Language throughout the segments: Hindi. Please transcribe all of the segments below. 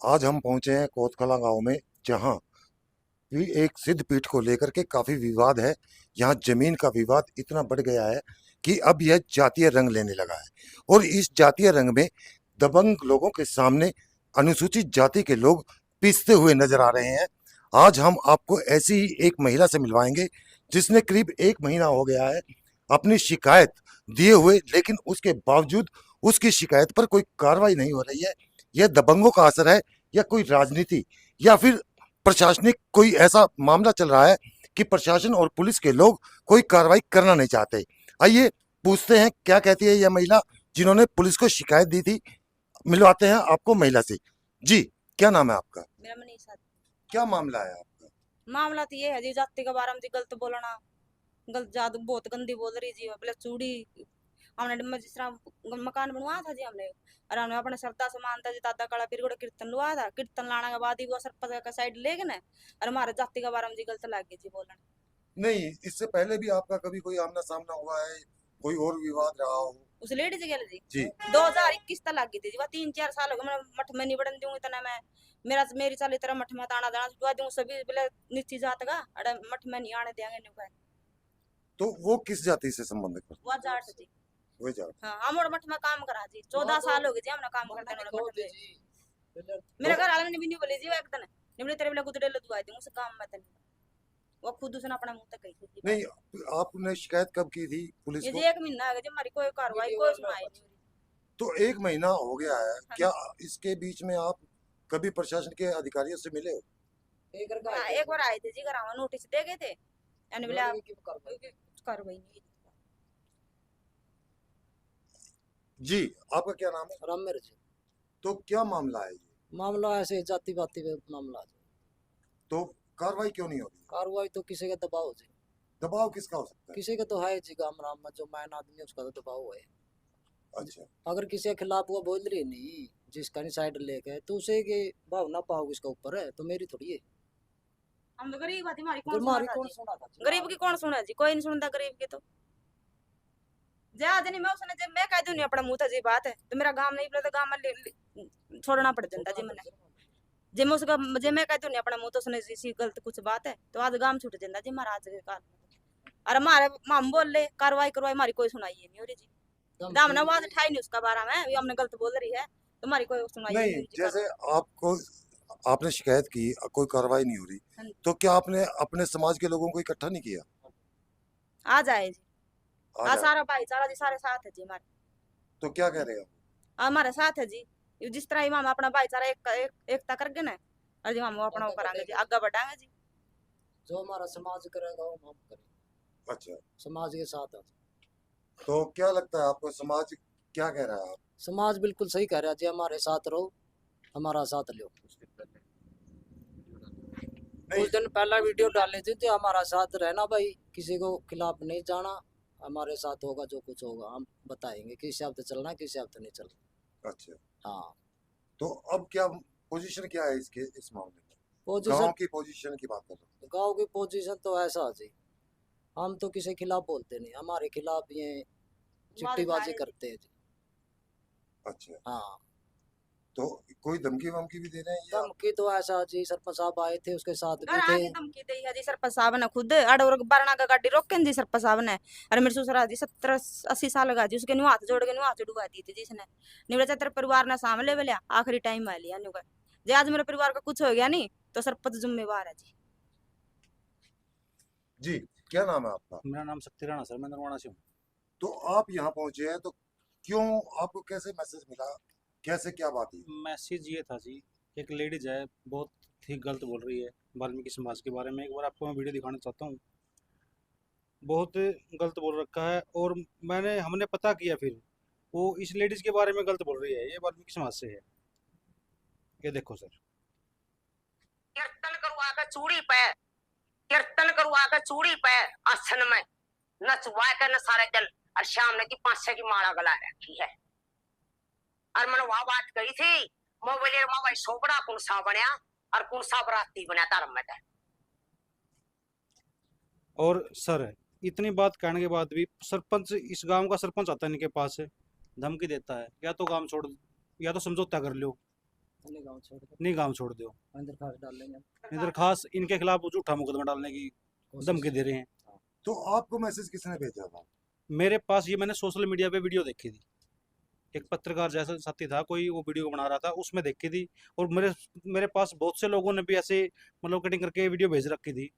आज हम पहुंचे हैं कोतकला गांव में, जहां भी एक सिद्ध पीठ को लेकर के काफी विवाद है। यहाँ जमीन का विवाद इतना बढ़ गया है कि अब यह जातीय रंग लेने लगा है, और इस जातीय रंग में दबंग लोगों के सामने अनुसूचित जाति के लोग पीसते हुए नजर आ रहे हैं। आज हम आपको ऐसी ही एक महिला से मिलवाएंगे जिसने करीब 1 महीना हो गया है अपनी शिकायत दिए हुए, लेकिन उसके बावजूद उसकी शिकायत पर कोई कार्रवाई नहीं हो रही है। यह दबंगों का असर है या कोई राजनीति या फिर प्रशासनिक कोई ऐसा मामला चल रहा है कि प्रशासन और पुलिस के लोग कोई कार्रवाई करना नहीं चाहते। आइए पूछते हैं क्या कहती है यह महिला जिन्होंने पुलिस को शिकायत दी थी। मिलवाते हैं आपको महिला से। जी, क्या नाम है आपका? मेरा मनीषा। क्या मामला है आपका? मामला तो ये है जी, जाति के बारे में जी गलत बोलना, गलत जादू बहुत गंदी बोल रही जी। बोले चूड़ी हमने जिस तरह मकान बनवाया था जी हमने, और हमने अपने श्रद्धा से मानता जी दादा काला पीर को कीर्तन लुआ था। कीर्तन लाने के बाद ही वो सरपंच का साइड ले गए ना, और हमारे जाति के बारे में जी गलत लग गई जी बोलना। नहीं, इससे पहले भी आपका कभी कोई आमना सामना हुआ है, कोई और विवाद रहा हो? उस लेडीज गेल जी जी 2021 तक लग गई थी जी। वह 3-4 साल हो गए मैं मठ में नहीं बढ़न दूंगी इतना मैं। मेरी साली तरह मठ में आना जाना छुड़वा दूं सभी बोले नीची जात का, अरे मठ में नहीं आने देंगे नहीं कहे। तो वो किस जाति से संबंधित करते? वो जाट से जी। वही जात। हाँ, हम और मठ में काम करा जी, 14 साल हो गए जी हमने काम करते हैं मठ में। मेरे घर वाले ने भी नहीं बोले जी वो एक दिन नहीं बोले तेरे बोले गुदड़े लो दुआ दूं उस काम में तने। वो खुद उसने अपना मुंह तक कही थी जी। नहीं, आपने शिकायत कब की थी पुलिस ये को? जी 1 महीना आ गया जी, हमारी कोई कार्रवाई कोई सुनाई नहीं हुई। तो 1 महीना हो गया है, हाँ क्या इसके बीच में आप कभी प्रशासन के अधिकारियों से मिले हो? हाँ, एक बार आए थे जी, घर नोटिस दे गए थे, यानी बोले आप कुछ कार्रवाई नहीं की। जी, आपका क्या नाम है? रामेर जी। तो क्या मामला है ये? मामला ऐसे जाति पाति पे मामला जी। तो कार्रवाई क्यों नहीं हो रही? कार्रवाई तो किसी का दबाव जी, दबाव किसका हो सकता है? किसी का तो है जी, गांव राम में जो मैन आदमी है उसका तो दबाव है। अच्छा, अगर किसी के खिलाफ वो बोल रही नहीं जिसका नहीं साइड लेके, तो उसे के भाव ना पाओ इसका ऊपर है, तो मेरी थोड़ी है। हम तो गरीब आदमी, हमारी हमारी कौन कौन सुना सुना था था? गरीब की कौन सुना जी? कोई नहीं सुनता गरीब की। तो ज्यादा नहीं मैं उसने जब मैं कह दूं नहीं अपना मुंह था जी बात है, तो मेरा गांव नहीं बोले तो गांव में छोड़ना पड़ जाता जी मैंने। जे मैं उसका जे मैं कह दूं नहीं अपना मुंह तो उसने इसी गलत कुछ बात है तो आज गांव छूट जाता जी महाराज के काल में। अरे हमारे हम बोल ले कार्रवाई करवाई, हमारी कोई सुनाई नहीं हो रही जी। दाम ना आवाज उठाई नहीं उसका बारे में, ये हमने गलत बोल रही है तो हमारी कोई सुनाई नहीं नहीं, हो रही जी। जैसे आपको आपने शिकायत की, कोई कार्रवाई नहीं हो रही, हाँ, तो क्या आपने अपने समाज के लोगों को इकट्ठा नहीं किया? आ जाए जी। आज हाँ, आए। सारा भाईचारा जी सारे साथ है जी हमारे। तो क्या कह रहे हैं? हमारे साथ है जी। ये जिस तरह हम अपना भाईचारा एकता करके ना, और जी हम अपना वो करांगे जी, आगे बढ़ाएंगे जी। जो हमारा समाज करेगा वो हम करेंगे, अच्छा, समाज के साथ है। तो क्या लगता है आपको समाज क्या कह रहा है? समाज बिल्कुल सही कह रहा है जी, हमारे साथ रहो, हमारा साथ लो। नहीं, कुछ दिन पहला वीडियो डाले थे जो हमारा साथ रहना भाई, किसी को खिलाफ नहीं जाना, हमारे साथ होगा जो कुछ होगा हम बताएंगे, किस हिसाब से चलना किस हिसाब से नहीं चलना। अच्छा, हाँ, तो अब क्या पोजीशन क्या है इसके इस मामले में? पोजीशन गांव की पोजीशन की बात कर रहे हैं। गांव की पोजीशन तो ऐसा है जी, हम तो किसी खिलाफ बोलते नहीं, हमारे खिलाफ ये चिट्ठीबाजी करते हैं जी। अच्छा, हाँ, तो कोई धमकी वमकी भी दे रहे हैं या? धमकी तो ऐसा जी, सरपंच साहब आए थे उसके साथ भी घर थे। आके धमकी दी है जी सरपंच साहब ने खुद, और बारणा का गाड़ी रोके जी सरपंच साहब ने। अरे मेरे ससुरा जी 70-80 साल का जी, उसके नुआ हाथ जोड़ के नुआ चढ़वा दी थी जिसने। निवड़ा तेरे परिवार ने सामने ले लिया, आखिरी टाइम आ लिया नुआ जे आज मेरे परिवार का कुछ हो गया नहीं तो सरपंच जिम्मेवार है जी। जी, क्या नाम है आपका? मेरा नाम शक्ति राणा सर, मैं नरवाना से हूँ। तो आप यहाँ पहुंचे हैं, तो क्यों, आपको कैसे मैसेज मिला, कैसे क्या बात हुई? मैसेज ये था जी, एक लेडीज है बहुत ही गलत बोल रही है वाल्मीकि समाज के बारे में। एक बार आपको मैं वीडियो दिखाना चाहता हूँ, बहुत गलत बोल रखा है। और हमने पता किया, फिर वो इस लेडीज के बारे में गलत बोल रही है, ये वाल्मीकि समाज से है। ये देखो सर, कीर्तन करवा के चूड़ी पे, कीर्तन करवा के चूड़ी पे आसन में नचवा के न सारे दिन, और शाम ने की 500 की माला गला रखी है। और मैंने वहां बात कही थी, मैं बोले माँ भाई सोबड़ा कुंसा बनया और कुंसा बराती बनया धर्म में। और सर इतनी बात कहने के बाद भी सरपंच, इस गांव का सरपंच आता है इनके पास, धमकी देता है या तो काम छोड़, या तो समझौता कर लो। अपने गांव छोड़ दो, नहीं गांव छोड़ दो। दरखास्त डाल लेंगे, दरखास्त इनके खिलाफ झूठा मुकदमा डालने की धमकी दे रहे हैं। तो आपको मैसेज किसने भेजा था? मेरे पास ये मैंने सोशल मीडिया पे वीडियो देखी थी, एक पत्रकार जैसा साथी था कोई, वो वीडियो बना रहा था, उसमें देखी थी। और मेरे मेरे पास बहुत से लोगों ने भी ऐसे मतलब कटिंग करके वीडियो भेज रखी थी,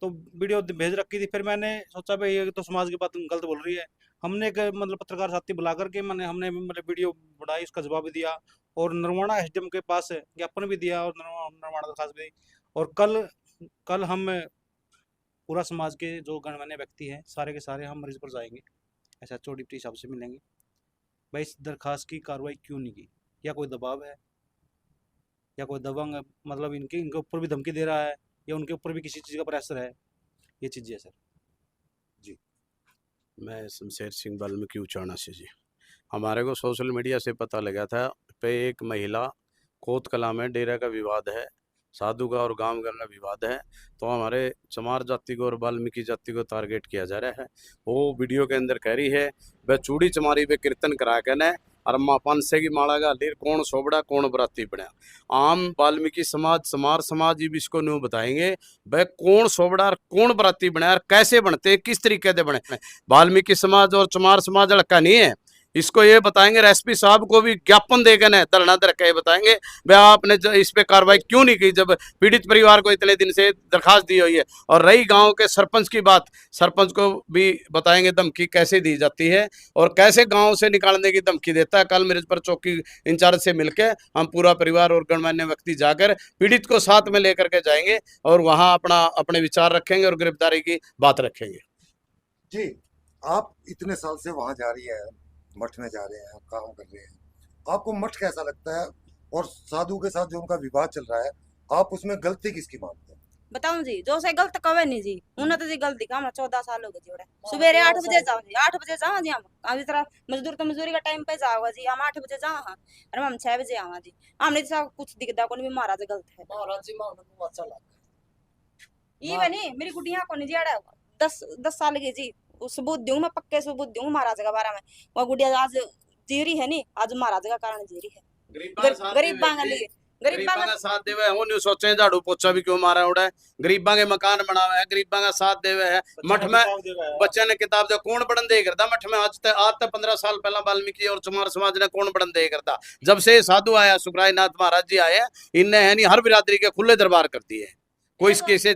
तो वीडियो भेज रखी थी। फिर मैंने सोचा भाई ये तो समाज की बात गलत बोल रही है। हमने एक मतलब पत्रकार साथी बुला करके हमने मतलब वीडियो बनाई, उसका जवाब भी दिया, और नरवाना एसडीएम के पास ज्ञापन भी दिया, और नरवाना दरखास्त भी दी। और कल कल हम पूरा समाज के जो गणमान्य व्यक्ति हैं सारे के सारे हम मरीज पर जाएंगे, एसएचओ डिप्टी साहब से मिलेंगे। भाई इस दरखास्त की कार्रवाई क्यों नहीं की? या कोई दबाव है, या कोई दबंग मतलब इनके ऊपर भी धमकी दे रहा है, या उनके ऊपर भी किसी चीज़ का प्रेशर है, ये चीज़ है सर। मैं शमशेर सिंह वाल्मीकि उचाना से जी। हमारे को सोशल मीडिया से पता लगा था पे एक महिला कोत कला में डेरा का विवाद है, साधु का और गांव का विवाद है, तो हमारे चमार जाति को और वाल्मीकि जाति को टारगेट किया जा रहा है। वो वीडियो के अंदर कह रही है वह चूड़ी चमारी पे कीर्तन करा के ने और माँ 500 की माला का लीर कौन सोबड़ा कौन बराती बना। आम वाल्मीकि समाज समार समाज ही भी इसको न्यू बताएंगे वह कौन सोबड़ा और कौन बराती बना और कैसे बनते किस तरीके से बने। वाल्मीकि समाज और चमार समाज लड़का नहीं है, इसको ये बताएंगे। एसपी साहब को भी ज्ञापन देकर न धरना दर के बताएंगे भाई आपने इस पे कार्रवाई क्यों नहीं की जब पीड़ित परिवार को इतने दिन से दरखास्त दी हुई है। और रही गांव के सरपंच की बात, सरपंच को भी बताएंगे धमकी कैसे दी जाती है और कैसे गांव से निकालने की धमकी देता है। कल मेरे पर चौकी इंचार्ज से मिलकर हम पूरा परिवार और गणमान्य व्यक्ति जाकर पीड़ित को साथ में लेकर के जाएंगे और वहां अपने विचार रखेंगे और गिरफ्तारी की बात रखेंगे। जी, आप इतने साल से वहां जा रही है, मठ में जा रहे हैं, काम कर रहे हैं, आपको मठ कैसा लगता है? और साधु के साथ जो उनका विवाद चल रहा है, आप उसमें गलती किसकी मानते हैं? बताऊं जी, जो से गलत कवे नहीं जी, उन्हें तो जी गलती का 14 साल हो गए जी। सुबह 8 बजे जाओ जी, 8 बजे जाओ जी। हम इस तरह मजदूर तो मजदूरी का टाइम पे जाओगा जी, हम 8 बजे जाओ हाँ, और हम 6 बजे आवा जी। हमने तो कुछ दिखता को नहीं, महाराज गलत है। महाराज जी मां अच्छा लगा ये बनी मेरी गुड़िया को नहीं जियाड़ा 10 साल की जी, सबूत दूं मैं, पक्के सबूत दूं महाराज के बारे में। वो गुड़िया आज जी रही है नहीं, आज महाराज का कारण जी रही है। गरीब बांगली गरीबां का साथ देवे हो न्यू सोचे झाड़ू पोछा भी क्यों मारा उड़ा है। गरीबां के मकान बनावे है, गरीबां का साथ देवे है। मठ में बच्चे ने किताब जो कौन पढ़न दे करता मठ में आज तक 15 साल पहला वाल्मीकि और चमार समाज ने कौन पढ़न दे करता। जब से साधु आया सुखराय नाथ महाराज जी आए इनने है नहीं हर बिरादरी के खुले दरबार कर दिए। कोई किसी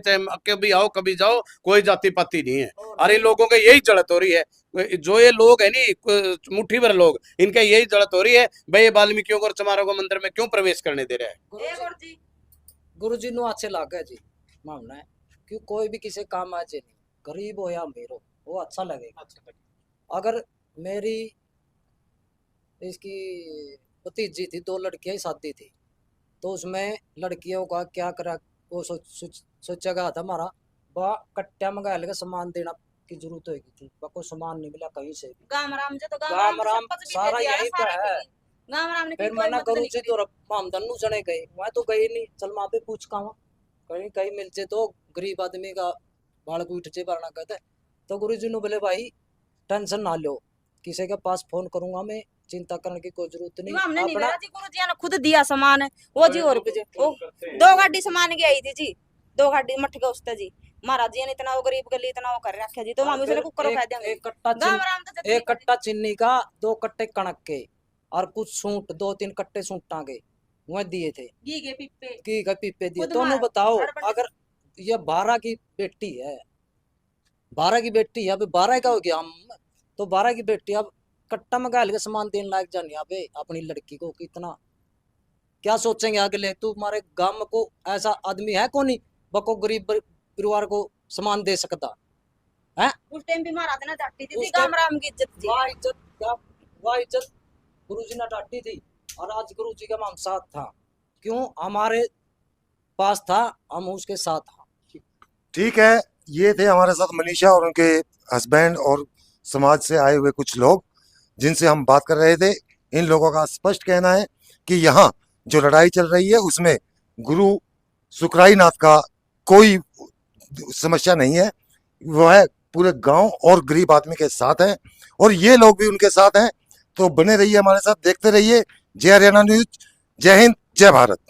कभी आओ कभी जाओ, कोई जाति पाति नहीं है। और इन लोगों के यही जड़त हो रही है, जो ये लोग है नी मुट्ठी भर लोग, इनके यही जड़त हो रही है भाई वाल्मीकियों को और चमारों को मंदिर में क्यों प्रवेश करने दे रहे हैं। गुरु जी नु अच्छे लागे जी मामना है, क्यों कोई भी किसी काम आ नहीं, गरीब हो या अमीर हो वो अच्छा लगेगा। अगर मेरी इसकी भतीजी थी, 2 लड़कियां शादी थी, तो उसमें लड़कियों का क्या करा वो सोचा गया था हमारा बा कट्टा मंगा लेगा, सामान देना की जरूरत होगी थी, कोई सामान नहीं मिला कहीं से भी। गाम राम जो तो गाम राम सारा यहीं पे है। गाम राम ने फिर मैंने गुरु जी तो हम दन्नू जने गए, मैं तो गई नहीं, चल माँ पे पूछ का कहीं कहीं मिलते तो गरीब आदमी का बाल को उठचे भरना कहते। तो गुरु जी ने बोले भाई टेंशन ना लो, किसी के पास फोन करूंगा मैं, चिंता करने की कोई जरूरत नहीं। हमने नहीं करा जी, गुरु जी ने खुद दिया सामान वो जी। और वो 2 गाड़ी सामान की आई थी जी, 2 गाड़ी मठ के उस्ते जी। महाराज जी ने इतना वो गरीब के लिए इतना वो कर रखा जी, तो हम उसने कुकर खा देंगे। एक कट्टा चीनी का, 2 कट्टे कणक के और कुछ सूट 2-3 कट्टे सूटा के वह दिए थे, घी के पीपे दिए। दोनों बताओ अगर ये 12 की बेटी है, 12 की बेटी है, अभी 12 का हो गया हम तो 12 की बेटी अब कट्टा मंगा के सामान देने लायक जानी अबे अपनी लड़की को, कितना क्या सोचेंगे अगले। तू हमारे गांव को ऐसा आदमी है कौन बको गरीब परिवार को सामान दे सकता है। उस टाइम भी महाराज ने डांटी थी, गाम राम की इज्जत थी, वाह इज्जत गुरु जी ने डांटी थी। और आज गुरु जी का हम साथ था, क्यों हमारे पास था, हम उसके साथ था। ठीक है, ये थे हमारे साथ मनीषा और उनके हस्बैंड और समाज से आए हुए कुछ लोग जिनसे हम बात कर रहे थे। इन लोगों का स्पष्ट कहना है कि यहाँ जो लड़ाई चल रही है उसमें गुरु सुखराई नाथ का कोई समस्या नहीं है, वह पूरे गांव और गरीब आदमी के साथ है और ये लोग भी उनके साथ हैं। तो बने रहिए हमारे साथ, देखते रहिए जय हरियाणा न्यूज। जय हिंद। जय भारत।